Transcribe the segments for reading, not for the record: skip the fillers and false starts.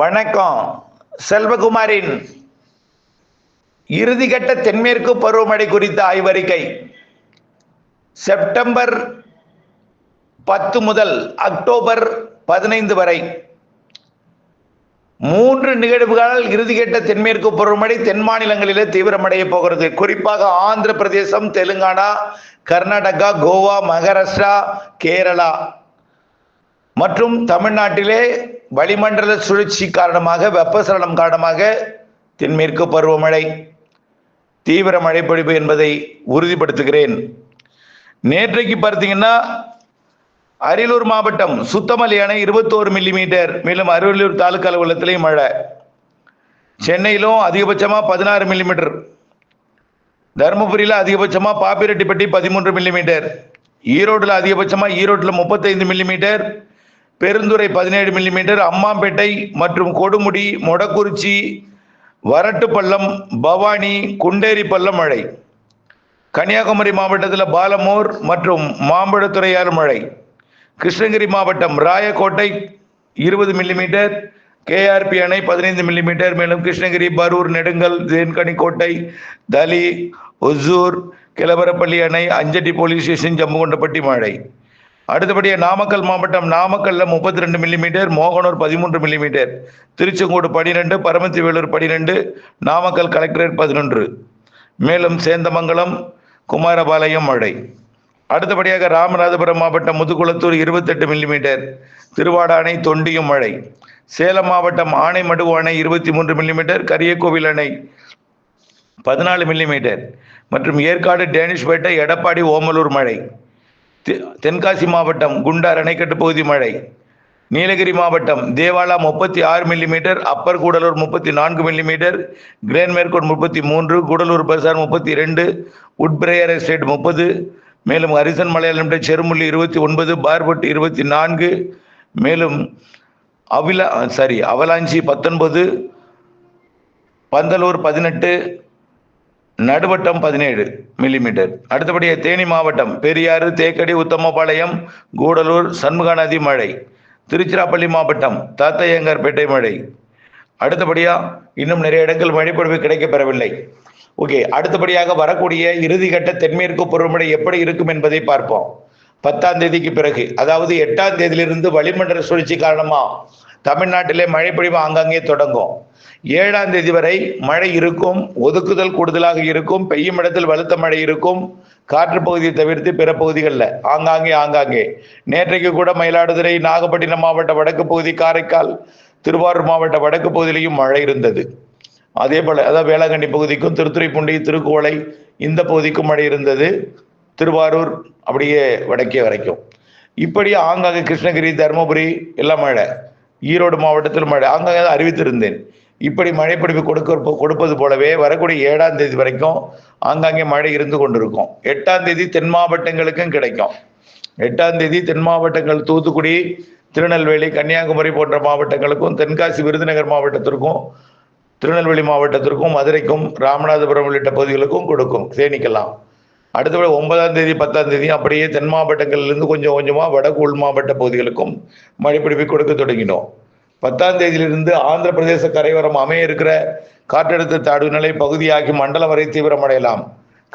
வணக்கம். செல்வகுமாரின் இறுதிக்கட்ட தென்மேற்கு பருவமழை குறித்த ஆய்வறிக்கை செப்டம்பர் 10 முதல் அக்டோபர் 15 வரை 3 நிகழ்வுகளால் இறுதிக்கட்ட தென்மேற்கு பருவமழை தென் மாநிலங்களிலே தீவிரமடைய போகிறது. குறிப்பாக ஆந்திர பிரதேசம், தெலுங்கானா, கர்நாடகா, கோவா, மகாராஷ்டிரா, கேரளா மற்றும் தமிழ்நாட்டிலே வளிமண்டல சுழற்சி காரணமாக, வெப்பசலனம் காரணமாக தென்மேற்கு பருவமழை தீவிர மழை பொழிவு என்பதை உறுதிப்படுத்துகிறேன். நேற்றைக்கு பார்த்தீங்கன்னா அரியலூர் மாவட்டம் சுத்தமல்லி அணை 21 மில்லிமீட்டர், மேலும் அரியலூர் தாலுக்கா அலுவலகத்திலேயும் மழை. சென்னையிலும் அதிகபட்சமாக 16 மில்லிமீட்டர், தருமபுரியில் அதிகபட்சமாக பாப்பிரெட்டிப்பட்டி 13 மில்லிமீட்டர், ஈரோட்டில் அதிகபட்சமாக ஈரோட்டில் 35 மில்லிமீட்டர், பெருந்துறை 17 மில்லிமீட்டர், அம்மாம்பேட்டை மற்றும் கொடுமுடி, மொடக்குறிச்சி, வரட்டுப்பள்ளம், பவானி, குண்டேரி பள்ளம் மழை. கன்னியாகுமரி மாவட்டத்தில் பாலமூர் மற்றும் மாம்பழத்துறையார் மழை. கிருஷ்ணகிரி மாவட்டம் ராயக்கோட்டை 20 மில்லிமீட்டர், கேஆர்பி அணை 15 மில்லிமீட்டர், மேலும் கிருஷ்ணகிரி, பரூர், நெடுங்கல், தேன்கனிக்கோட்டை, தலி, ஒசூர், கிளவரப்பள்ளி அணை, அஞ்சட்டி போலீஸ் ஸ்டேஷன், ஜம்முகுண்டப்பட்டி மழை. அடுத்தபடியாக நாமக்கல் மாவட்டம் நாமக்கல்ல 32 millimetre, Mohanur 13 millimetre, Tiruchengode 12, Paramathi Vellore 12, Namakkal collectorate 11, மேலும் சேந்தமங்கலம், குமாரபாளையம் மழை. அடுத்தபடியாக ராமநாதபுரம் மாவட்டம் முதுகுளத்தூர் 28 மில்லிமீட்டர், திருவாடானை, தொண்டியும் மழை. சேலம் மாவட்டம் ஆனைமடுவு அணை 23 மில்லிமீட்டர், கரியக்கோவில் அணை 14 மில்லிமீட்டர் மற்றும் ஏற்காடு, டேனிஷ்பேட்டை, எடப்பாடி, ஓமலூர் மழை. தென்காசி மாவட்டம் குண்டார் அணைக்கட்டு பகுதி மழை. நீலகிரி மாவட்டம் Devala 36 millimetre, upper Gudalur 34 millimetre, கிரேன் மேற்கோட் 33, கூடலூர் பசார் 32, உட்பிரேயர் எஸ்டேட் 30, மேலும் ஹரிசன் மலையாளம் செருமுள்ளி 29, பார்பட் 24, மேலும் அவலாஞ்சி 19, பந்தலூர் 18, நடுவட்டம் 17 மில்லிமீட்டர். அடுத்தபடியாக தேனி மாவட்டம் பெரியாறு, தேக்கடி, உத்தமபாளையம், கூடலூர், சண்முகாநதி மழை. திருச்சிராப்பள்ளி மாவட்டம் தாத்தையங்கார்பேட்டை மழை. அடுத்தபடியாக இன்னும் நிறைய இடங்கள் மழைப்பொழிவு கிடைக்கப்பெறவில்லை. ஓகே, அடுத்தபடியாக வரக்கூடிய இறுதிக்கட்ட தென்மேற்கு பருவமழை எப்படி இருக்கும் என்பதை பார்ப்போம். 10ஆம் தேதிக்கு பிறகு, அதாவது 8ஆம் தேதியிலிருந்து வளிமண்டல சுழற்சி காரணமா தமிழ்நாட்டிலே மழைப்பொழிவு ஆங்காங்கே தொடங்கும். 7ஆம் தேதி வரை மழை இருக்கும், ஒதுக்குதல் கூடுதலாக இருக்கும், பெய்யும் இடத்தில் வலுத்த மழை இருக்கும், காற்று பகுதியை தவிர்த்து பிற பகுதிகளில் ஆங்காங்கே. நேற்றைக்கு கூட மயிலாடுதுறை, நாகப்பட்டினம் மாவட்ட வடக்கு பகுதி, காரைக்கால், திருவாரூர் மாவட்ட வடக்கு பகுதியிலையும் மழை இருந்தது. அதே போல அதாவது வேளாங்கண்ணி பகுதிக்கும், திருத்துறைப்பூண்டி, திருக்குவளை இந்த பகுதிக்கும் மழை இருந்தது. திருவாரூர் அப்படியே வடக்கே வரைக்கும். இப்படி ஆங்காங்கே கிருஷ்ணகிரி, தருமபுரி எல்லாம் மழை. ஈரோடு மாவட்டத்தில் மழை ஆங்காங்கே அறிவித்திருந்தேன். இப்படி மழைப்பொழிவு கொடுப்பது போலவே வரக்கூடிய 7ஆம் தேதி வரைக்கும் ஆங்காங்கே மழை இருந்து கொண்டிருக்கும். 8ஆம் தேதி தென் மாவட்டங்களுக்கும் கிடைக்கும். 8ஆம் தேதி தென் மாவட்டங்கள் தூத்துக்குடி, திருநெல்வேலி, கன்னியாகுமரி போன்ற மாவட்டங்களுக்கும், தென்காசி, விருதுநகர் மாவட்டத்திற்கும், திருநெல்வேலி மாவட்டத்திற்கும், மதுரைக்கும், ராமநாதபுரம் உள்ளிட்ட பகுதிகளுக்கும் கொடுக்கும், தேனிக்கலாம். அடுத்தபடி 9ஆம் தேதி 10ஆம் தேதி அப்படியே தென் மாவட்டங்களிலிருந்து கொஞ்சம் கொஞ்சமாக வடக்கு உள் மாவட்ட பகுதிகளுக்கும் மழைப்பொழிவை கொடுக்க தொடங்கினோம். 10ஆம் தேதியிலிருந்து ஆந்திர பிரதேச கரையோரம் அமைய இருக்கிற காற்றழுத்த தாழ்வு நிலை பகுதியாகி மண்டலம் வரை தீவிரமடையலாம்.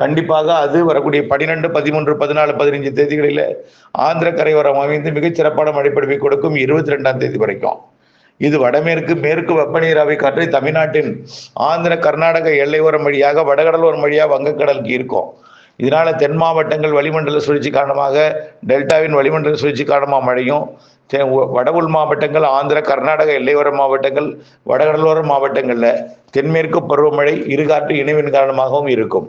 கண்டிப்பாக அது வரக்கூடிய 12, 13, 14, 15 தேதிகளில் ஆந்திர கரையோரம் அமைந்து மிகச்சிறப்பான மழைப்பொழிவை கொடுக்கும் 22ஆம் தேதி வரைக்கும். இது வடமேற்கு மேற்கு வெப்பநீராவி காற்றை தமிழ்நாட்டின் ஆந்திர கர்நாடக எல்லையோரம் வழியாக வடகடலோரம் வழியாக வங்கக்கடலுக்கு இருக்கும். இதனால தென் மாவட்டங்கள் வளிமண்டல சுழற்சி காரணமாக, டெல்டாவின் வளிமண்டல சுழற்சி காரணமாக மழையும், வட உள் மாவட்டங்கள், ஆந்திர கர்நாடக எல்லையோர மாவட்டங்கள், வடகடலோர மாவட்டங்களில் தென்மேற்கு பருவமழை இருகாற்று இணைவின் காரணமாகவும் இருக்கும்.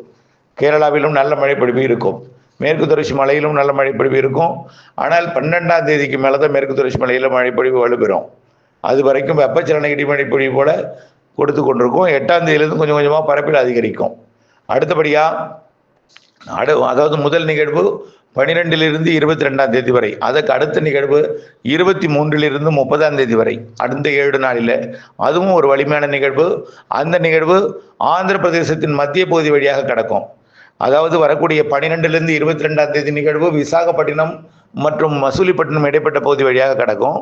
கேரளாவிலும் நல்ல மழைப்பொழிவு இருக்கும். மேற்கு தொடர்ச்சி மலையிலும் நல்ல மழைப்பொழிவு இருக்கும். ஆனால் 12ஆம் தேதிக்கு மேலே தான் மேற்கு தொடர்ச்சி மலையில் மழைப்பொழிவு வலுப்பெறும். அது வரைக்கும் வெப்பச்சலன இடிமழைப்பொழிவு போல கொடுத்து கொண்டிருக்கும். 8ஆம் தேதியிலிருந்து கொஞ்சம் கொஞ்சமாக பரப்பில் அதிகரிக்கும். அடுத்தபடியாக அதாவது முதல் நிகழ்வு 12லிருந்து 22ஆம் தேதி வரை, அதற்கு அடுத்த நிகழ்வு 23லிருந்து 30ஆம் தேதி வரை, அடுத்த 7 நாளில் அதுவும் ஒரு வலிமையான நிகழ்வு. அந்த நிகழ்வு ஆந்திர பிரதேசத்தின் மத்திய பகுதி வழியாக கடக்கும். அதாவது வரக்கூடிய 12லிருந்து 22ஆம் தேதி நிகழ்வு விசாகப்பட்டினம் மற்றும் மசூலிப்பட்டினம் இடைப்பட்ட பகுதி வழியாக கடக்கும்.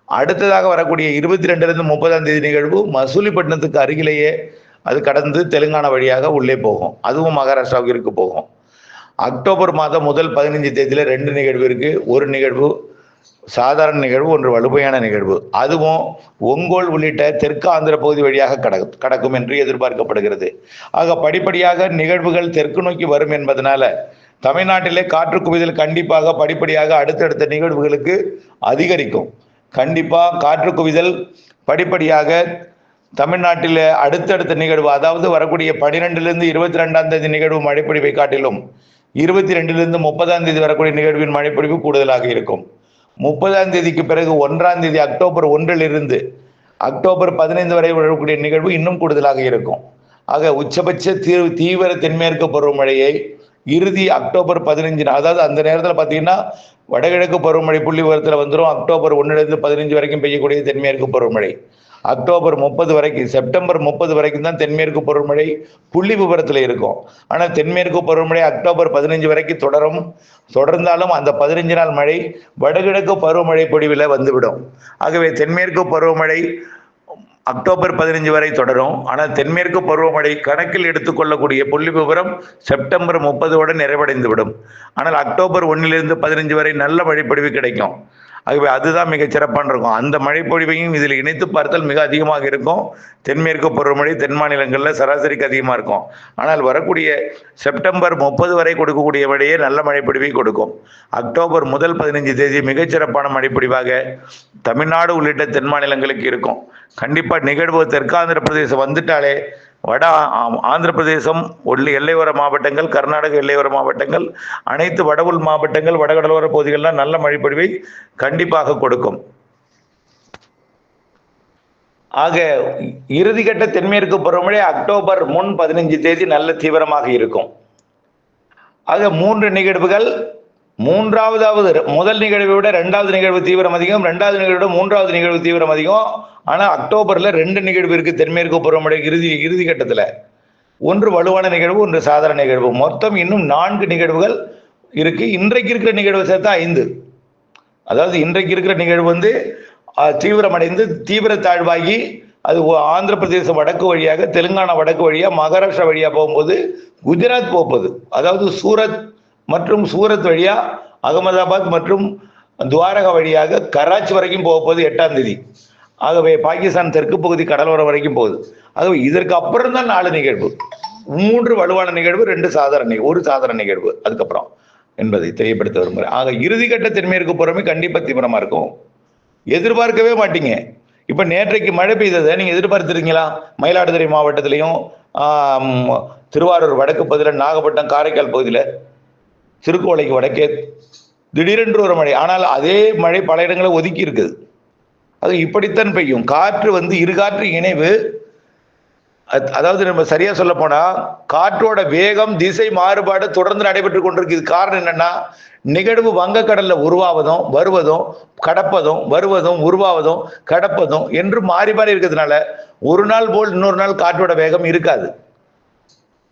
அடுத்ததாக வரக்கூடிய 22லிருந்து 30ஆம் தேதி நிகழ்வு மசூலிப்பட்டினத்துக்கு அருகிலேயே அது கடந்து தெலுங்கானா வழியாக உள்ளே போகும். அதுவும் மகாராஷ்டிராவிற்கு போகும். அக்டோபர் மாதம் முதல் 15 தேதியில 2 நிகழ்வு இருக்கு. ஒரு நிகழ்வு சாதாரண நிகழ்வு, ஒன்று வலுமையான நிகழ்வு. அதுவும் ஒங்கோல் உள்ளிட்ட தெற்கு ஆந்திர பகுதி வழியாக கடக்கும் என்று எதிர்பார்க்கப்படுகிறது. ஆக படிப்படியாக நிகழ்வுகள் தெற்கு நோக்கி வரும் என்பதனால தமிழ்நாட்டிலே காற்று குவிதல் கண்டிப்பாக படிப்படியாக அடுத்தடுத்த நிகழ்வுகளுக்கு அதிகரிக்கும். கண்டிப்பா காற்று குவிதல் படிப்படியாக தமிழ்நாட்டில் அடுத்தடுத்த நிகழ்வு, அதாவது வரக்கூடிய 12லிருந்து 22ஆம் தேதி நிகழ்வு மழைப்பொழிவை காட்டிலும் 22லிருந்து 30ஆம் தேதி வரக்கூடிய நிகழ்வின் மழைப்பொழிவு கூடுதலாக இருக்கும். 30ஆம் தேதிக்கு பிறகு 1ஆம் தேதி அக்டோபர் 1லிருந்து அக்டோபர் 15 வரை வரக்கூடிய நிகழ்வு இன்னும் கூடுதலாக இருக்கும். ஆக உச்சபட்ச தீவிர தென்மேற்கு பருவமழையை இறுதி அக்டோபர் 15, அதாவது அந்த நேரத்தில் பார்த்தீங்கன்னா வடகிழக்கு பருவமழை புள்ளி விவரத்தில் வந்துடும். அக்டோபர் 1லிருந்து 15 வரைக்கும் பெய்யக்கூடிய தென்மேற்கு பருவமழை. அக்டோபர் 30 வரைக்கும், செப்டம்பர் 30 வரைக்கும் தான் தென்மேற்கு பருவமழை புள்ளி விவரத்தில் இருக்கும். ஆனால் தென்மேற்கு பருவமழை அக்டோபர் 15 வரைக்கும் தொடர்ந்தாலும் அந்த 15 நாள் மழை வடகிழக்கு பருவமழை பொழிவில் வந்துவிடும். ஆகவே தென்மேற்கு பருவமழை அக்டோபர் 15 வரை தொடரும். ஆனால் தென்மேற்கு பருவமழை கணக்கில் எடுத்துக்கொள்ளக்கூடிய புள்ளி விவரம் செப்டம்பர் 30 நிறைவடைந்துவிடும். ஆனால் அக்டோபர் 1லிருந்து 15 வரை நல்ல மழைப்பொழிவு கிடைக்கும். ஆகவே அதுதான் மிகச் சிறப்பான இருக்கும். அந்த மழைப்பொழிவையும் இதில் இணைத்து பார்த்தால் மிக அதிகமாக இருக்கும். தென்மேற்கு பருவமழை தென் மாநிலங்களில் சராசரிக்கு அதிகமாக இருக்கும். ஆனால் வரக்கூடிய செப்டம்பர் 30 வரை கொடுக்கக்கூடிய மழையே நல்ல மழைப்பொழிவை கொடுக்கும். அக்டோபர் முதல் 15 தேதி மிகச்சிறப்பான மழைப்பொழிவாக தமிழ்நாடு உள்ளிட்ட தென் மாநிலங்களுக்கு இருக்கும். கண்டிப்பாக நிகழ்வு தெற்காந்திர பிரதேசம் வந்துட்டாலே வட ஆந்திர பிரதேசம் எல்லையோர மாவட்டங்கள், கர்நாடக எல்லையோர மாவட்டங்கள், அனைத்து வட உள் மாவட்டங்கள், வடகடலோர பகுதிகள்லாம் நல்ல மழைப்பொழிவை கண்டிப்பாக கொடுக்கும். ஆக இறுதிக்கட்ட தென்மேற்கு பருவமழை அக்டோபர் 15 தேதி நல்ல தீவிரமாக இருக்கும். ஆக 3 நிகழ்வுகள், முதல் நிகழ்வை விட 2வது நிகழ்வு தீவிரம் அதிகம், 2வது நிகழ்வை விட 3வது நிகழ்வு தீவிரம் அதிகம். ஆனால் அக்டோபரில் 2 நிகழ்வு இருக்கு தென்மேற்கு பருவமழை இறுதி கட்டத்தில். ஒன்று வலுவான நிகழ்வு, ஒன்று சாதாரண நிகழ்வு. மொத்தம் இன்னும் 4 நிகழ்வுகள் இருக்கு. இன்றைக்கு இருக்கிற நிகழ்வு சேர்த்தா 5. அதாவது இன்றைக்கு இருக்கிற நிகழ்வு தீவிரமடைந்து தீவிர தாழ்வாகி அது ஆந்திர பிரதேசம் வடக்கு வழியாக, தெலுங்கானா வடக்கு வழியாக, மகாராஷ்டிரா வழியாக போகும்போது குஜராத் போகுது. அதாவது சூரத் வழியா அகமதாபாத் மற்றும் துவாரகா வழியாக கராச்சி வரைக்கும் போகும்போது 8ஆம் தேதி. ஆகவே பாகிஸ்தான் தெற்கு பகுதி கடலோரம் வரைக்கும் போகுது. ஆகவே இதற்கு அப்புறம் தான் 4 நிகழ்வு, 3 வலுவான நிகழ்வு, 2 சாதாரண நிகழ்வு அதுக்கப்புறம் என்பதை தெரியப்படுத்த விரும்புகிறேன். ஆக இறுதிக்கட்ட தென்மேற்கு பருவமழை கண்டிப்பாக தீவிரமா இருக்கும். எதிர்பார்க்கவே மாட்டீங்க. இப்ப நேற்றைக்கு மழை பெய்ததை நீங்க எதிர்பார்த்துருக்கீங்களா? மயிலாடுதுறை மாவட்டத்திலையும் திருவாரூர் வடக்கு பகுதியில், நாகப்பட்டினம் காரைக்கால் பகுதியில், திருக்கோளைக்கு வடக்கே திடீரென்று ஒரு மழை. ஆனால் அதே மழை பல இடங்களை ஒதுக்கி இருக்குது. அது இப்படித்தான் பெய்யும். காற்று இருகாற்று இணைவு, அதாவது நம்ம சரியா சொல்ல போனா காற்றோட வேகம், திசை மாறுபாடு தொடர்ந்து நடைபெற்று கொண்டிருக்கு. காரணம் என்னன்னா, நிகழ்வு வங்கக்கடல்ல உருவாவதும் வருவதும் கடப்பதும் வருவதும் உருவாவதும் கடப்பதும் என்று மாறி மாறி இருக்கிறதுனால ஒரு நாள் போல் இன்னொரு நாள் காற்றோட வேகம் இருக்காது.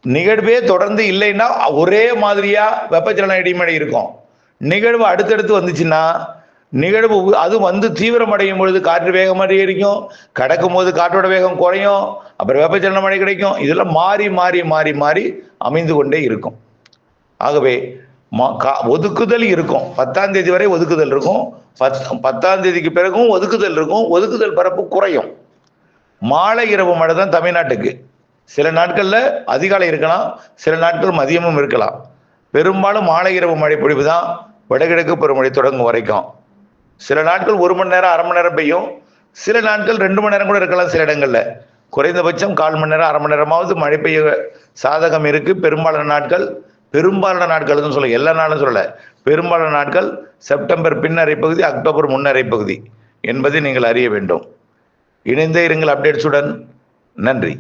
நிகழ்வே தொடர்ந்து இல்லைன்னா ஒரே மாதிரியா வெப்பச்சலன இடிமழை இருக்கும். நிகழ்வு அடுத்தடுத்து வந்துச்சுன்னா நிகழ்வு அது தீவிரமடையும் பொழுது காற்று வேகம் அதிகரிக்கும், கடக்கும் போது காற்றோட வேகம் குறையும், அப்புறம் வெப்பச்சலன மழை கிடைக்கும். இதெல்லாம் மாறி மாறி மாறி மாறி அமைந்து கொண்டே இருக்கும். ஆகவே ஒதுக்குதல் இருக்கும். 10ஆம் தேதி வரை ஒதுக்குதல் இருக்கும். 10ஆம் தேதிக்கு பிறகும் ஒதுக்குதல் இருக்கும். ஒதுக்குதல் பரப்பு குறையும். மாலை இரவு மழை தான் தமிழ்நாட்டுக்கு. சில நாட்கள்ல அதிகாலை இருக்கலாம், சில நாட்கள் மதியமும் இருக்கலாம். பெரும்பாலும் மாலை இரவு மழை பொழிவு தான் வடகிழக்கு பருவமழை தொடங்கும் வரைக்கும். சில நாட்கள் 1 மணி நேரம், அரை மணி நேரம் பெய்யும். சில நாட்கள் 2 மணி நேரம் கூட இருக்கலாம். சில இடங்கள்ல குறைந்தபட்சம் 1/4 மணி நேரம், அரை மணி நேரமாவது மழை பெய்ய சாதகம் இருக்கு. பெரும்பாலான நாட்கள் சொல்ல, எல்லா நாளும் சொல்லல, பெரும்பாலான நாட்கள் செப்டம்பர் பின்னரை பகுதி, அக்டோபர் முன்னரை பகுதி என்பதை நீங்கள் அறிய வேண்டும். இணைந்தே இருங்கள் அப்டேட்ஸுடன். நன்றி.